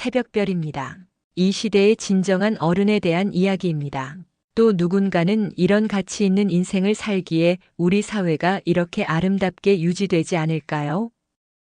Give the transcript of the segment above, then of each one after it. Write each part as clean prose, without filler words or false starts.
새벽별입니다. 이 시대의 진정한 어른에 대한 이야기입니다. 또 누군가는 이런 가치 있는 인생을 살기에 우리 사회가 이렇게 아름답게 유지되지 않을까요?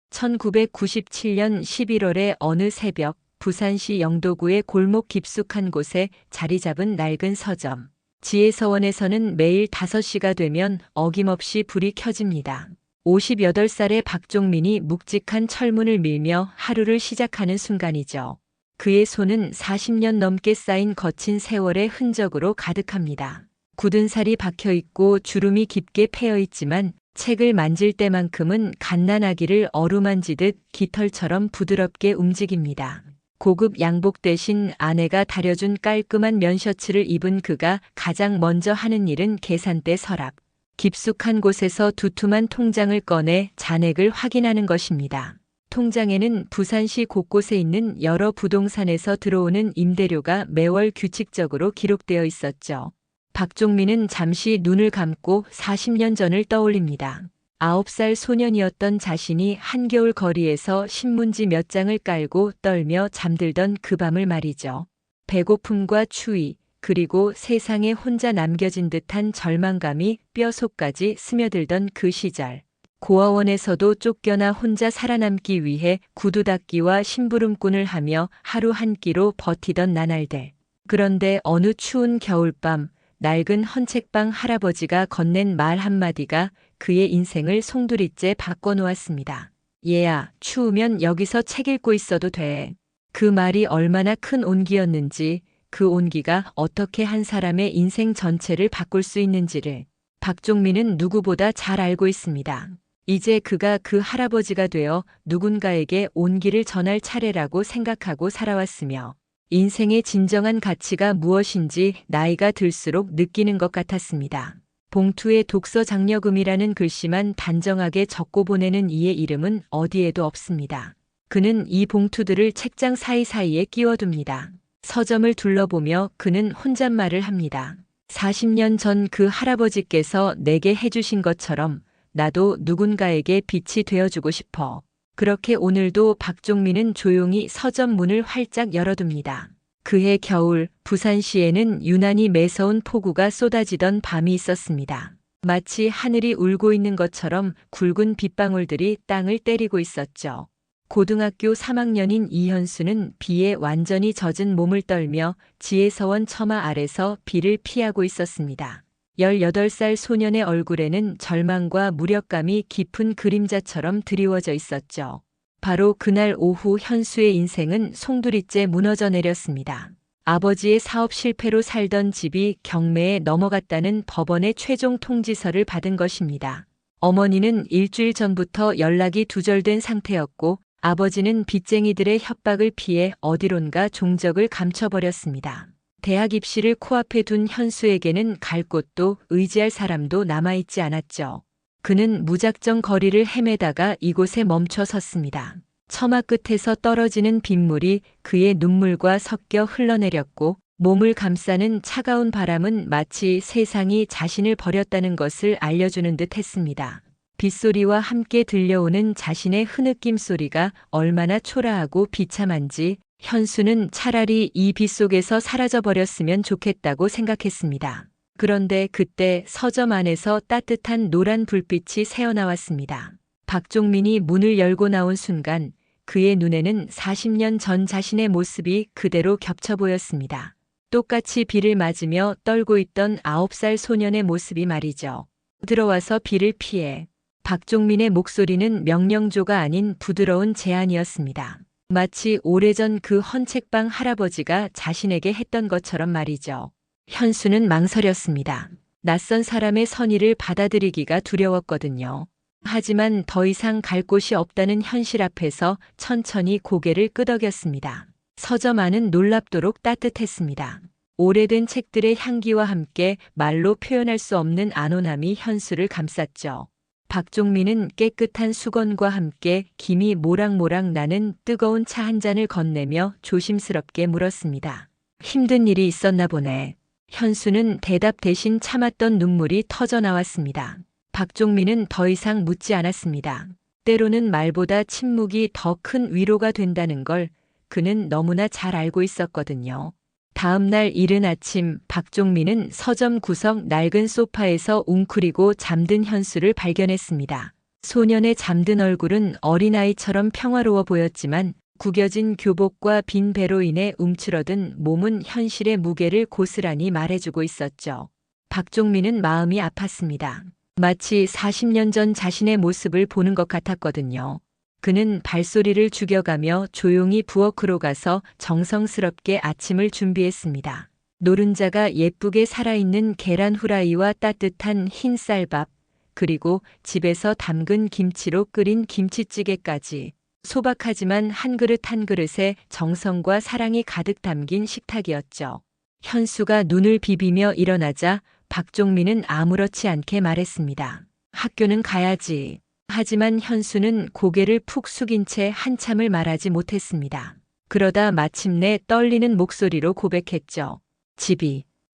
1997년 11월의 어느 새벽, 부산시 영도구의 골목 깊숙한 곳에 자리 잡은 낡은 서점. 지혜서원에서는 매일 5시가 되면 어김없이 불이 켜집니다. 58살의 박종민이 묵직한 철문을 밀며 하루를 시작하는 순간이죠. 그의 손은 40년 넘게 쌓인 거친 세월의 흔적으로 가득합니다. 굳은 살이 박혀 있고 주름이 깊게 패여 있지만 책을 만질 때만큼은 갓난아기를 어루만지듯 깃털처럼 부드럽게 움직입니다. 고급 양복 대신 아내가 다려준 깔끔한 면셔츠를 입은 그가 가장 먼저 하는 일은 계산대 서랍. 깊숙한 곳에서 두툼한 통장을 꺼내 잔액을 확인하는 것입니다. 통장에는 부산시 곳곳에 있는 여러 부동산에서 들어오는 임대료가 매월 규칙적으로 기록되어 있었죠. 박종민은 잠시 눈을 감고 40년 전을 떠올립니다. 9살 소년이었던 자신이 한겨울 거리에서 신문지 몇 장을 깔고 떨며 잠들던 그 밤을 말이죠. 배고픔과 추위, 그리고 세상에 혼자 남겨진 듯한 절망감이 뼈속까지 스며들던 그 시절. 고아원에서도 쫓겨나 혼자 살아남기 위해 구두 닦기와 심부름꾼을 하며 하루 한 끼로 버티던 나날들. 그런데 어느 추운 겨울밤, 낡은 헌책방 할아버지가 건넨 말 한마디가 그의 인생을 송두리째 바꿔놓았습니다. 얘야, 추우면 여기서 책 읽고 있어도 돼. 그 말이 얼마나 큰 온기였는지, 그 온기가 어떻게 한 사람의 인생 전체를 바꿀 수 있는지를 박종민은 누구보다 잘 알고 있습니다. 이제 그가 그 할아버지가 되어 누군가에게 온기를 전할 차례라고 생각하고 살아왔으며 인생의 진정한 가치가 무엇인지 나이가 들수록 느끼는 것 같았습니다. 봉투에 독서 장려금이라는 글씨만 단정하게 적고 보내는 이의 이름은 어디에도 없습니다. 그는 이 봉투들을 책장 사이사이에 끼워둡니다. 서점을 둘러보며 그는 혼잣말을 합니다. 40년 전 그 할아버지께서 내게 해주신 것처럼 나도 누군가에게 빛이 되어주고 싶어. 그렇게 오늘도 박종민은 조용히 서점 문을 활짝 열어둡니다. 그해 겨울 부산시에는 유난히 매서운 폭우가 쏟아지던 밤이 있었습니다. 마치 하늘이 울고 있는 것처럼 굵은 빗방울들이 땅을 때리고 있었죠. 고등학교 3학년인 이현수는 비에 완전히 젖은 몸을 떨며 지혜서원 처마 아래서 비를 피하고 있었습니다. 18살 소년의 얼굴에는 절망과 무력감이 깊은 그림자처럼 드리워져 있었죠. 바로 그날 오후 현수의 인생은 송두리째 무너져 내렸습니다. 아버지의 사업 실패로 살던 집이 경매에 넘어갔다는 법원의 최종 통지서를 받은 것입니다. 어머니는 일주일 전부터 연락이 두절된 상태였고 아버지는 빚쟁이들의 협박을 피해 어디론가 종적을 감춰버렸습니다. 대학 입시를 코앞에 둔 현수에게는 갈 곳도 의지할 사람도 남아있지 않았죠. 그는 무작정 거리를 헤매다가 이곳에 멈춰 섰습니다. 처마 끝에서 떨어지는 빗물이 그의 눈물과 섞여 흘러내렸고 몸을 감싸는 차가운 바람은 마치 세상이 자신을 버렸다는 것을 알려주는 듯 했습니다. 빗소리와 함께 들려오는 자신의 흐느낌 소리가 얼마나 초라하고 비참한지 현수는 차라리 이 빗속에서 사라져버렸으면 좋겠다고 생각했습니다. 그런데 그때 서점 안에서 따뜻한 노란 불빛이 새어나왔습니다. 박종민이 문을 열고 나온 순간 그의 눈에는 40년 전 자신의 모습이 그대로 겹쳐 보였습니다. 똑같이 비를 맞으며 떨고 있던 9살 소년의 모습이 말이죠. 들어와서 비를 피해. 박종민의 목소리는 명령조가 아닌 부드러운 제안이었습니다. 마치 오래전 그 헌책방 할아버지가 자신에게 했던 것처럼 말이죠. 현수는 망설였습니다. 낯선 사람의 선의를 받아들이기가 두려웠거든요. 하지만 더 이상 갈 곳이 없다는 현실 앞에서 천천히 고개를 끄덕였습니다. 서점 안은 놀랍도록 따뜻했습니다. 오래된 책들의 향기와 함께 말로 표현할 수 없는 안온함이 현수를 감쌌죠. 박종민은 깨끗한 수건과 함께 김이 모락모락 나는 뜨거운 차 한 잔을 건네며 조심스럽게 물었습니다. 힘든 일이 있었나 보네. 현수는 대답 대신 참았던 눈물이 터져 나왔습니다. 박종민은 더 이상 묻지 않았습니다. 때로는 말보다 침묵이 더 큰 위로가 된다는 걸 그는 너무나 잘 알고 있었거든요. 다음 날 이른 아침 박종민은 서점 구석 낡은 소파에서 웅크리고 잠든 현수를 발견했습니다. 소년의 잠든 얼굴은 어린아이처럼 평화로워 보였지만 구겨진 교복과 빈 배로 인해 움츠러든 몸은 현실의 무게를 고스란히 말해주고 있었죠. 박종민은 마음이 아팠습니다. 마치 40년 전 자신의 모습을 보는 것 같았거든요. 그는 발소리를 죽여가며 조용히 부엌으로 가서 정성스럽게 아침을 준비했습니다. 노른자가 예쁘게 살아있는 계란 후라이와 따뜻한 흰 쌀밥, 그리고 집에서 담근 김치로 끓인 김치찌개까지. 소박하지만 한 그릇 한 그릇에 정성과 사랑이 가득 담긴 식탁이었죠. 현수가 눈을 비비며 일어나자 박종민은 아무렇지 않게 말했습니다. 학교는 가야지. 하지만 현수는 고개를 푹 숙인 채 한참을 말하지 못했습니다. 그러다 마침내 떨리는 목소리로 고백했죠.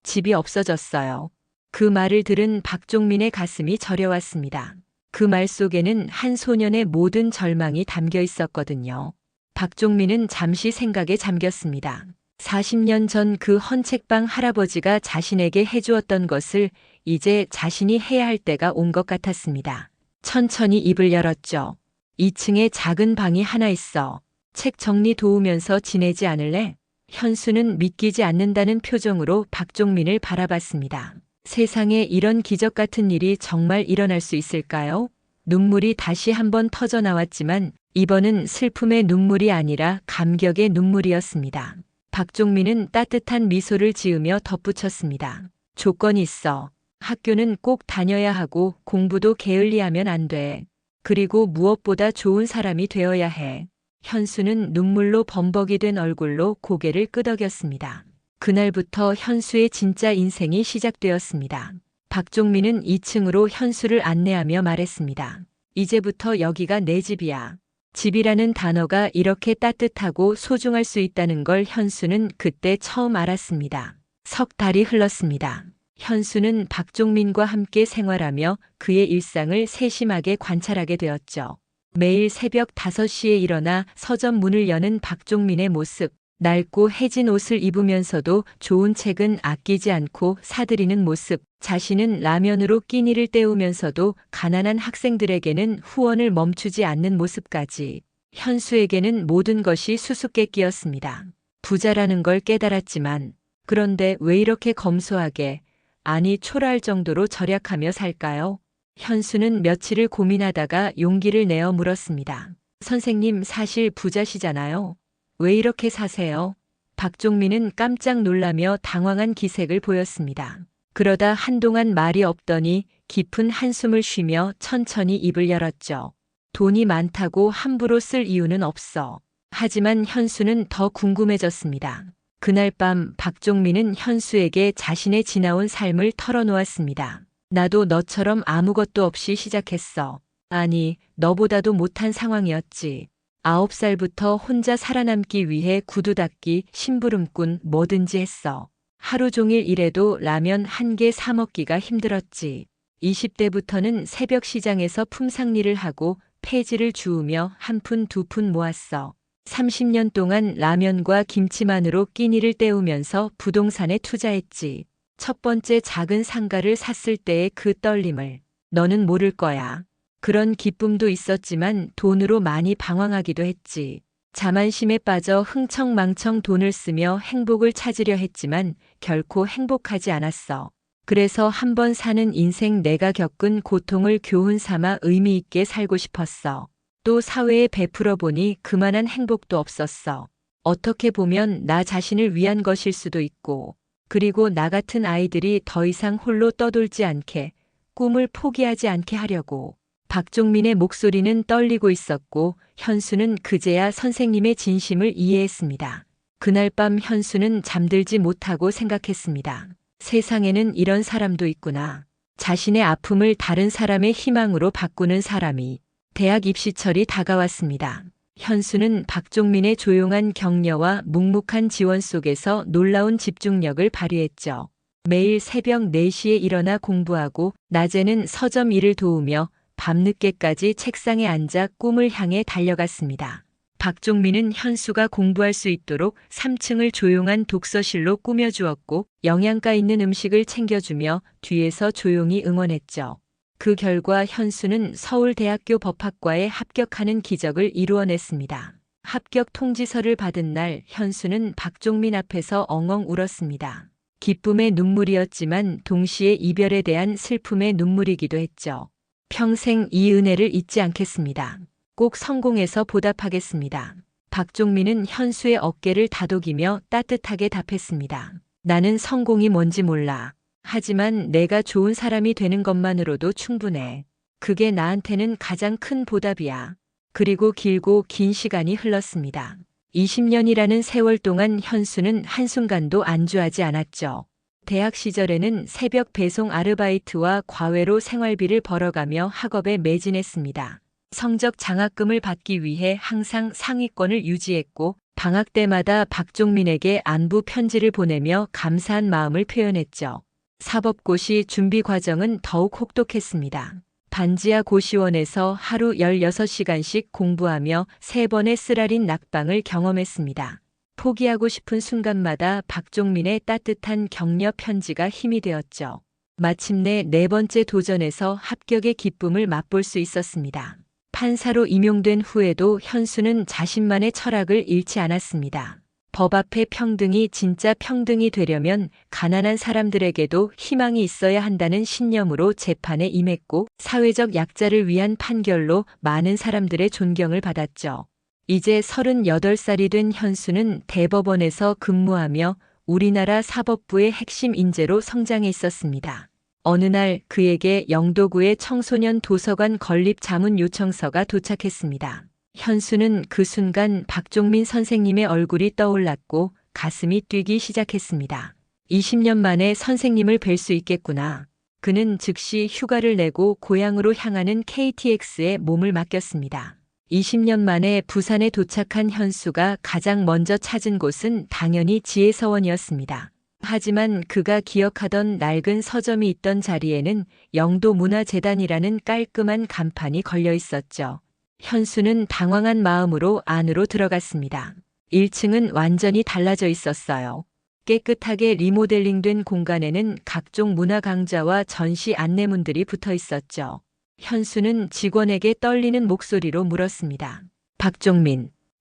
집이 없어졌어요. 그 말을 들은 박종민의 가슴이 저려왔습니다. 그 말 속에는 한 소년의 모든 절망이 담겨 있었거든요. 박종민은 잠시 생각에 잠겼습니다. 40년 전 그 헌책방 할아버지가 자신에게 해주었던 것을 이제 자신이 해야 할 때가 온 것 같았습니다. 천천히 입을 열었죠. 2층에 작은 방이 하나 있어. 책 정리 도우면서 지내지 않을래? 현수는 믿기지 않는다는 표정으로 박종민을 바라봤습니다. 세상에 이런 기적 같은 일이 정말 일어날 수 있을까요? 눈물이 다시 한번 터져 나왔지만 이번은 슬픔의 눈물이 아니라 감격의 눈물이었습니다. 박종민은 따뜻한 미소를 지으며 덧붙였습니다. 조건이 있어. 학교는 꼭 다녀야 하고 공부도 게을리하면 안 돼. 그리고 무엇보다 좋은 사람이 되어야 해. 현수는 눈물로 범벅이 된 얼굴로 고개를 끄덕였습니다. 그날부터 현수의 진짜 인생이 시작되었습니다. 박종민은 2층으로 현수를 안내하며 말했습니다. 이제부터 여기가 내 집이야. 집이라는 단어가 이렇게 따뜻하고 소중할 수 있다는 걸 현수는 그때 처음 알았습니다. 석 달이 흘렀습니다. 현수는 박종민과 함께 생활하며 그의 일상을 세심하게 관찰하게 되었죠. 매일 새벽 5시에 일어나 서점 문을 여는 박종민의 모습, 낡고 해진 옷을 입으면서도 좋은 책은 아끼지 않고 사들이는 모습, 자신은 라면으로 끼니를 때우면서도 가난한 학생들에게는 후원을 멈추지 않는 모습까지. 현수에게는 모든 것이 수수께끼였습니다. 부자라는 걸 깨달았지만, 그런데 왜 이렇게 검소하게, 아니 초라할 정도로 절약하며 살까요? 현수는 며칠을 고민하다가 용기를 내어 물었습니다. 선생님, 사실 부자시잖아요. 왜 이렇게 사세요? 박종민은 깜짝 놀라며 당황한 기색을 보였습니다. 그러다 한동안 말이 없더니 깊은 한숨을 쉬며 천천히 입을 열었죠. 돈이 많다고 함부로 쓸 이유는 없어. 하지만 현수는 더 궁금해졌습니다. 그날 밤 박종민은 현수에게 자신의 지나온 삶을 털어놓았습니다. 나도 너처럼 아무것도 없이 시작했어. 아니, 너보다도 못한 상황이었지. 9살부터 혼자 살아남기 위해 구두 닦기, 심부름꾼 뭐든지 했어. 하루 종일 일해도 라면 한 개 사 먹기가 힘들었지. 20대부터는 새벽 시장에서 품상일을 하고 폐지를 주우며 한 푼 두 푼 모았어. 30년 동안 라면과 김치만으로 끼니를 때우면서 부동산에 투자했지. 첫 번째 작은 상가를 샀을 때의 그 떨림을 너는 모를 거야. 그런 기쁨도 있었지만 돈으로 많이 방황하기도 했지. 자만심에 빠져 흥청망청 돈을 쓰며 행복을 찾으려 했지만 결코 행복하지 않았어. 그래서 한 번 사는 인생 내가 겪은 고통을 교훈 삼아 의미 있게 살고 싶었어. 또 사회에 베풀어 보니 그만한 행복도 없었어. 어떻게 보면 나 자신을 위한 것일 수도 있고, 그리고 나 같은 아이들이 더 이상 홀로 떠돌지 않게, 꿈을 포기하지 않게 하려고. 박종민의 목소리는 떨리고 있었고 현수는 그제야 선생님의 진심을 이해했습니다. 그날 밤 현수는 잠들지 못하고 생각했습니다. 세상에는 이런 사람도 있구나. 자신의 아픔을 다른 사람의 희망으로 바꾸는 사람이. 대학 입시철이 다가왔습니다. 현수는 박종민의 조용한 격려와 묵묵한 지원 속에서 놀라운 집중력을 발휘했죠. 매일 새벽 4시에 일어나 공부하고 낮에는 서점 일을 도우며 밤늦게까지 책상에 앉아 꿈을 향해 달려갔습니다. 박종민은 현수가 공부할 수 있도록 3층을 조용한 독서실로 꾸며주었고 영양가 있는 음식을 챙겨주며 뒤에서 조용히 응원했죠. 그 결과 현수는 서울대학교 법학과에 합격하는 기적을 이루어냈습니다. 합격 통지서를 받은 날 현수는 박종민 앞에서 엉엉 울었습니다. 기쁨의 눈물이었지만 동시에 이별에 대한 슬픔의 눈물이기도 했죠. 평생 이 은혜를 잊지 않겠습니다. 꼭 성공해서 보답하겠습니다. 박종민은 현수의 어깨를 다독이며 따뜻하게 답했습니다. 나는 성공이 뭔지 몰라. 하지만 내가 좋은 사람이 되는 것만으로도 충분해. 그게 나한테는 가장 큰 보답이야. 그리고 길고 긴 시간이 흘렀습니다. 20년이라는 세월 동안 현수는 한순간도 안주하지 않았죠. 대학 시절에는 새벽 배송 아르바이트와 과외로 생활비를 벌어가며 학업에 매진했습니다. 성적 장학금을 받기 위해 항상 상위권을 유지했고 방학 때마다 박종민에게 안부 편지를 보내며 감사한 마음을 표현했죠. 사법고시 준비 과정은 더욱 혹독했습니다. 반지하 고시원에서 하루 16시간씩 공부하며 3번의 쓰라린 낙방을 경험했습니다. 포기하고 싶은 순간마다 박종민의 따뜻한 격려 편지가 힘이 되었죠. 마침내 4번째 도전에서 합격의 기쁨을 맛볼 수 있었습니다. 판사로 임용된 후에도 현수는 자신만의 철학을 잃지 않았습니다. 법 앞에 평등이 진짜 평등이 되려면 가난한 사람들에게도 희망이 있어야 한다는 신념으로 재판에 임했고 사회적 약자를 위한 판결로 많은 사람들의 존경을 받았죠. 이제 38살이 된 현수는 대법원에서 근무하며 우리나라 사법부의 핵심 인재로 성장해 있었습니다. 어느 날 그에게 영도구의 청소년 도서관 건립 자문 요청서가 도착했습니다. 현수는 그 순간 박종민 선생님의 얼굴이 떠올랐고 가슴이 뛰기 시작했습니다. 20년 만에 선생님을 뵐 수 있겠구나. 그는 즉시 휴가를 내고 고향으로 향하는 KTX에 몸을 맡겼습니다. 20년 만에 부산에 도착한 현수가 가장 먼저 찾은 곳은 당연히 지혜서원이었습니다. 하지만 그가 기억하던 낡은 서점이 있던 자리에는 영도문화재단이라는 깔끔한 간판이 걸려 있었죠. 현수는 당황한 마음으로 안으로 들어갔습니다. 1층은 완전히 달라져 있었어요. 깨끗하게 리모델링된 공간에는 각종 문화 강좌와 전시 안내문들이 붙어 있었죠. 현수는 직원에게 떨리는 목소리로 물었습니다.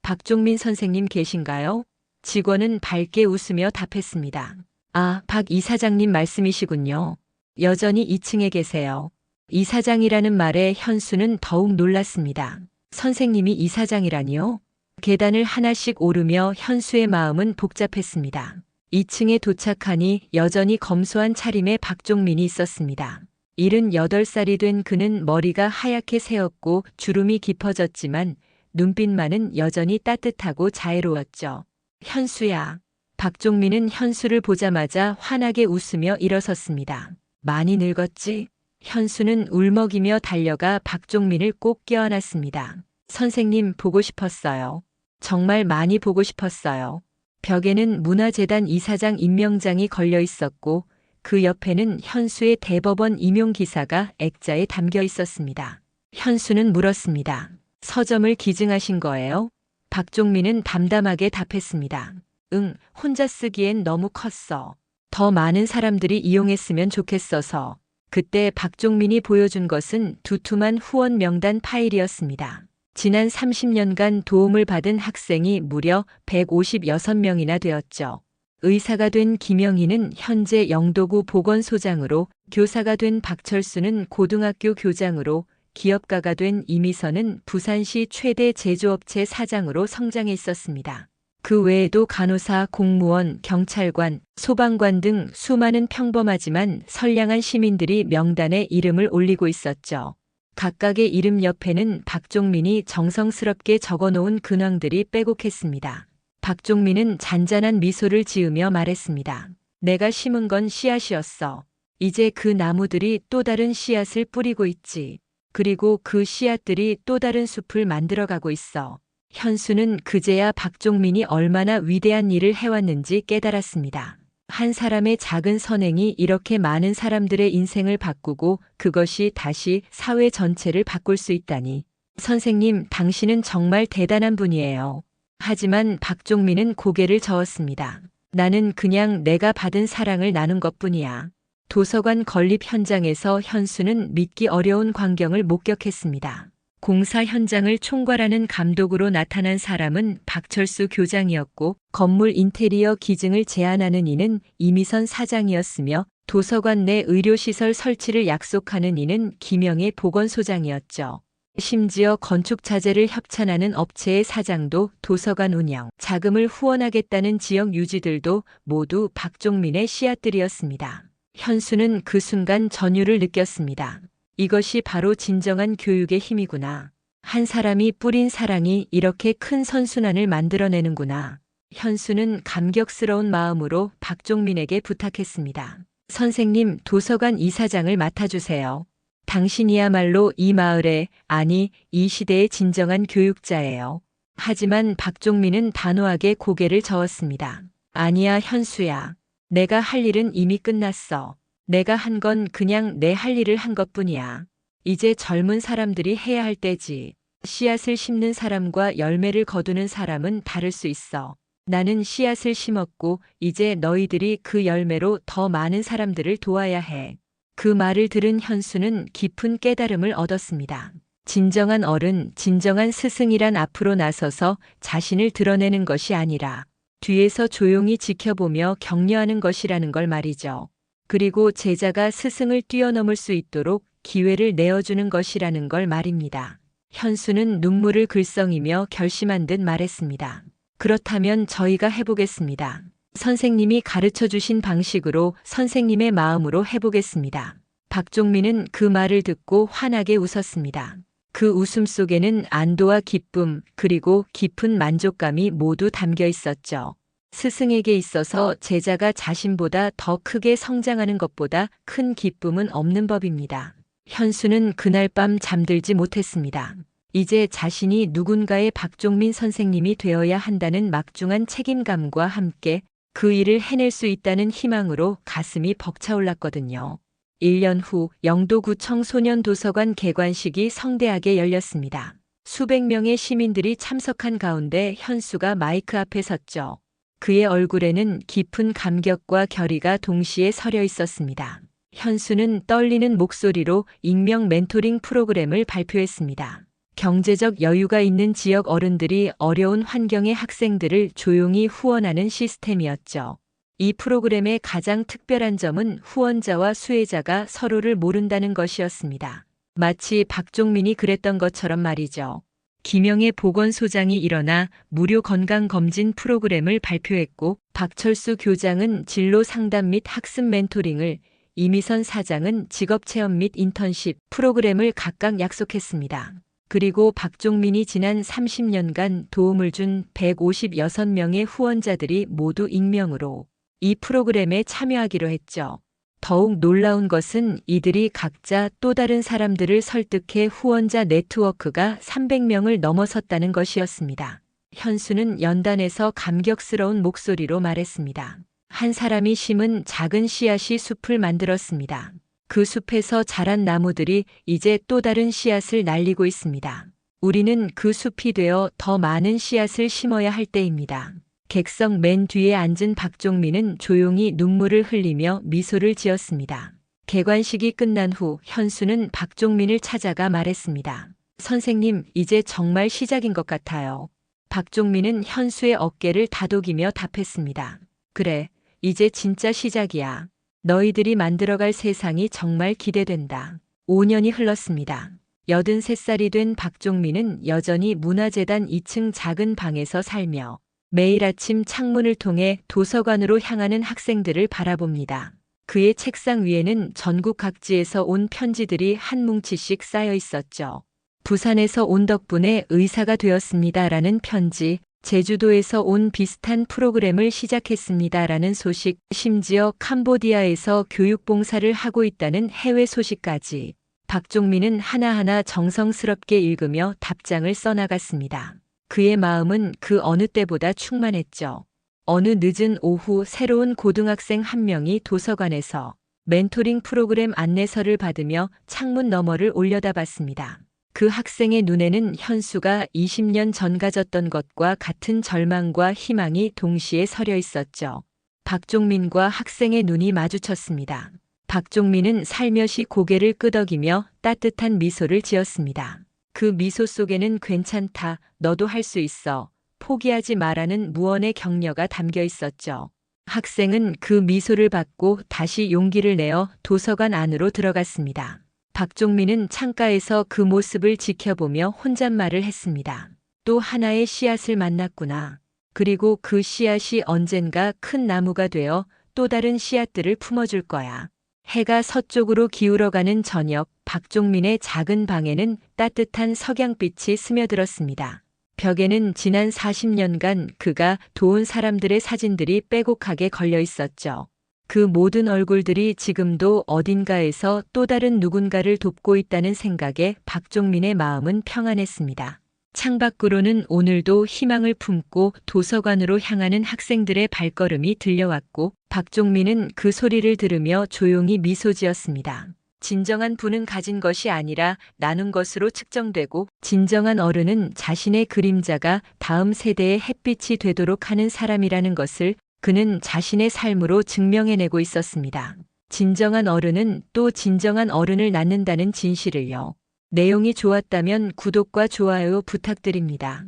박종민 선생님 계신가요? 직원은 밝게 웃으며 답했습니다. 아, 박 이사장님 말씀이시군요. 여전히 2층에 계세요. 이사장이라는 말에 현수는 더욱 놀랐습니다. 선생님이 이사장이라니요? 계단을 하나씩 오르며 현수의 마음은 복잡했습니다. 2층에 도착하니 여전히 검소한 차림의 박종민이 있었습니다. 78살이 된 그는 머리가 하얗게 새었고 주름이 깊어졌지만 눈빛만은 여전히 따뜻하고 자애로웠죠. 현수야. 박종민은 현수를 보자마자 환하게 웃으며 일어섰습니다. 많이 늙었지? 현수는 울먹이며 달려가 박종민을 꼭 껴안았습니다. 선생님 보고 싶었어요. 정말 많이 보고 싶었어요. 벽에는 문화재단 이사장 임명장이 걸려 있었고 그 옆에는 현수의 대법원 임용 기사가 액자에 담겨 있었습니다. 현수는 물었습니다. 서점을 기증하신 거예요? 박종민은 담담하게 답했습니다. 응, 혼자 쓰기엔 너무 컸어. 더 많은 사람들이 이용했으면 좋겠어서. 그때 박종민이 보여준 것은 두툼한 후원 명단 파일이었습니다. 지난 30년간 도움을 받은 학생이 무려 156명이나 되었죠. 의사가 된 김영희는 현재 영도구 보건소장으로, 교사가 된 박철수는 고등학교 교장으로, 기업가가 된 이미선은 부산시 최대 제조업체 사장으로 성장해 있었습니다. 그 외에도 간호사, 공무원, 경찰관, 소방관 등 수많은 평범하지만 선량한 시민들이 명단에 이름을 올리고 있었죠. 각각의 이름 옆에는 박종민이 정성스럽게 적어놓은 근황들이 빼곡했습니다. 박종민은 잔잔한 미소를 지으며 말했습니다. 내가 심은 건 씨앗이었어. 이제 그 나무들이 또 다른 씨앗을 뿌리고 있지. 그리고 그 씨앗들이 또 다른 숲을 만들어가고 있어. 현수는 그제야 박종민이 얼마나 위대한 일을 해왔는지 깨달았습니다. 한 사람의 작은 선행이 이렇게 많은 사람들의 인생을 바꾸고 그것이 다시 사회 전체를 바꿀 수 있다니. 선생님, 당신은 정말 대단한 분이에요. 하지만 박종민은 고개를 저었습니다. 나는 그냥 내가 받은 사랑을 나눈 것뿐이야. 도서관 건립 현장에서 현수는 믿기 어려운 광경을 목격했습니다. 공사 현장을 총괄하는 감독으로 나타난 사람은 박철수 교장이었고, 건물 인테리어 기증을 제안하는 이는 이미선 사장이었으며, 도서관 내 의료시설 설치를 약속하는 이는 김영애 보건소장이었죠. 심지어 건축 자재를 협찬하는 업체의 사장도 도서관 운영, 자금을 후원하겠다는 지역 유지들도 모두 박종민의 씨앗들이었습니다. 현수는 그 순간 전율을 느꼈습니다. 이것이 바로 진정한 교육의 힘이구나. 한 사람이 뿌린 사랑이 이렇게 큰 선순환을 만들어내는구나. 현수는 감격스러운 마음으로 박종민에게 부탁했습니다. 선생님, 도서관 이사장을 맡아주세요. 당신이야말로 이 마을의, 아니, 이 시대의 진정한 교육자예요. 하지만 박종민은 단호하게 고개를 저었습니다. 아니야, 현수야. 내가 할 일은 이미 끝났어. 내가 한 건 그냥 내 할 일을 한 것뿐이야. 이제 젊은 사람들이 해야 할 때지. 씨앗을 심는 사람과 열매를 거두는 사람은 다를 수 있어. 나는 씨앗을 심었고 이제 너희들이 그 열매로 더 많은 사람들을 도와야 해. 그 말을 들은 현수는 깊은 깨달음을 얻었습니다. 진정한 어른, 진정한 스승이란 앞으로 나서서 자신을 드러내는 것이 아니라 뒤에서 조용히 지켜보며 격려하는 것이라는 걸 말이죠. 그리고 제자가 스승을 뛰어넘을 수 있도록 기회를 내어주는 것이라는 걸 말입니다. 현수는 눈물을 글썽이며 결심한 듯 말했습니다. 그렇다면 저희가 해보겠습니다. 선생님이 가르쳐 주신 방식으로 선생님의 마음으로 해보겠습니다. 박종민은 그 말을 듣고 환하게 웃었습니다. 그 웃음 속에는 안도와 기쁨, 그리고 깊은 만족감이 모두 담겨 있었죠. 스승에게 있어서 제자가 자신보다 더 크게 성장하는 것보다 큰 기쁨은 없는 법입니다. 현수는 그날 밤 잠들지 못했습니다. 이제 자신이 누군가의 박종민 선생님이 되어야 한다는 막중한 책임감과 함께 그 일을 해낼 수 있다는 희망으로 가슴이 벅차올랐거든요. 1년 후 영도구 청소년 도서관 개관식이 성대하게 열렸습니다. 수백 명의 시민들이 참석한 가운데 현수가 마이크 앞에 섰죠. 그의 얼굴에는 깊은 감격과 결의가 동시에 서려 있었습니다. 현수는 떨리는 목소리로 익명 멘토링 프로그램을 발표했습니다. 경제적 여유가 있는 지역 어른들이 어려운 환경의 학생들을 조용히 후원하는 시스템이었죠. 이 프로그램의 가장 특별한 점은 후원자와 수혜자가 서로를 모른다는 것이었습니다. 마치 박종민이 그랬던 것처럼 말이죠. 김영애 보건소장이 일어나 무료 건강검진 프로그램을 발표했고, 박철수 교장은 진로 상담 및 학습 멘토링을, 이미선 사장은 직업체험 및 인턴십 프로그램을 각각 약속했습니다. 그리고 박종민이 지난 30년간 도움을 준 156명의 후원자들이 모두 익명으로 이 프로그램에 참여하기로 했죠. 더욱 놀라운 것은 이들이 각자 또 다른 사람들을 설득해 후원자 네트워크가 300명을 넘어섰다는 것이었습니다. 현수는 연단에서 감격스러운 목소리로 말했습니다. 한 사람이 심은 작은 씨앗이 숲을 만들었습니다. 그 숲에서 자란 나무들이 이제 또 다른 씨앗을 날리고 있습니다. 우리는 그 숲이 되어 더 많은 씨앗을 심어야 할 때입니다. 객석 맨 뒤에 앉은 박종민은 조용히 눈물을 흘리며 미소를 지었습니다. 개관식이 끝난 후 현수는 박종민을 찾아가 말했습니다. 선생님, 이제 정말 시작인 것 같아요. 박종민은 현수의 어깨를 다독이며 답했습니다. 그래, 이제 진짜 시작이야. 너희들이 만들어갈 세상이 정말 기대된다. 5년이 흘렀습니다. 83살이 된 박종민은 여전히 문화재단 2층 작은 방에서 살며 매일 아침 창문을 통해 도서관으로 향하는 학생들을 바라봅니다. 그의 책상 위에는 전국 각지에서 온 편지들이 한 뭉치씩 쌓여 있었죠. 부산에서 온 덕분에 의사가 되었습니다라는 편지, 제주도에서 온 비슷한 프로그램을 시작했습니다라는 소식, 심지어 캄보디아에서 교육봉사를 하고 있다는 해외 소식까지 박종민은 하나하나 정성스럽게 읽으며 답장을 써나갔습니다. 그의 마음은 그 어느 때보다 충만했죠. 어느 늦은 오후 새로운 고등학생 한 명이 도서관에서 멘토링 프로그램 안내서를 받으며 창문 너머를 올려다봤습니다. 그 학생의 눈에는 현수가 20년 전 가졌던 것과 같은 절망과 희망이 동시에 서려 있었죠. 박종민과 학생의 눈이 마주쳤습니다. 박종민은 살며시 고개를 끄덕이며 따뜻한 미소를 지었습니다. 그 미소 속에는 괜찮다, 너도 할 수 있어, 포기하지 마라는 무언의 격려가 담겨 있었죠. 학생은 그 미소를 받고 다시 용기를 내어 도서관 안으로 들어갔습니다. 박종민은 창가에서 그 모습을 지켜보며 혼잣말을 했습니다. 또 하나의 씨앗을 만났구나. 그리고 그 씨앗이 언젠가 큰 나무가 되어 또 다른 씨앗들을 품어줄 거야. 해가 서쪽으로 기울어가는 저녁, 박종민의 작은 방에는 따뜻한 석양빛이 스며들었습니다. 벽에는 지난 40년간 그가 도운 사람들의 사진들이 빼곡하게 걸려 있었죠. 그 모든 얼굴들이 지금도 어딘가에서 또 다른 누군가를 돕고 있다는 생각에 박종민의 마음은 평안했습니다. 창밖으로는 오늘도 희망을 품고 도서관으로 향하는 학생들의 발걸음이 들려왔고 박종민은 그 소리를 들으며 조용히 미소 지었습니다. 진정한 부는 가진 것이 아니라 나눈 것으로 측정되고 진정한 어른은 자신의 그림자가 다음 세대의 햇빛이 되도록 하는 사람이라는 것을 그는 자신의 삶으로 증명해내고 있었습니다. 진정한 어른은 또 진정한 어른을 낳는다는 진실을요. 내용이 좋았다면 구독과 좋아요 부탁드립니다.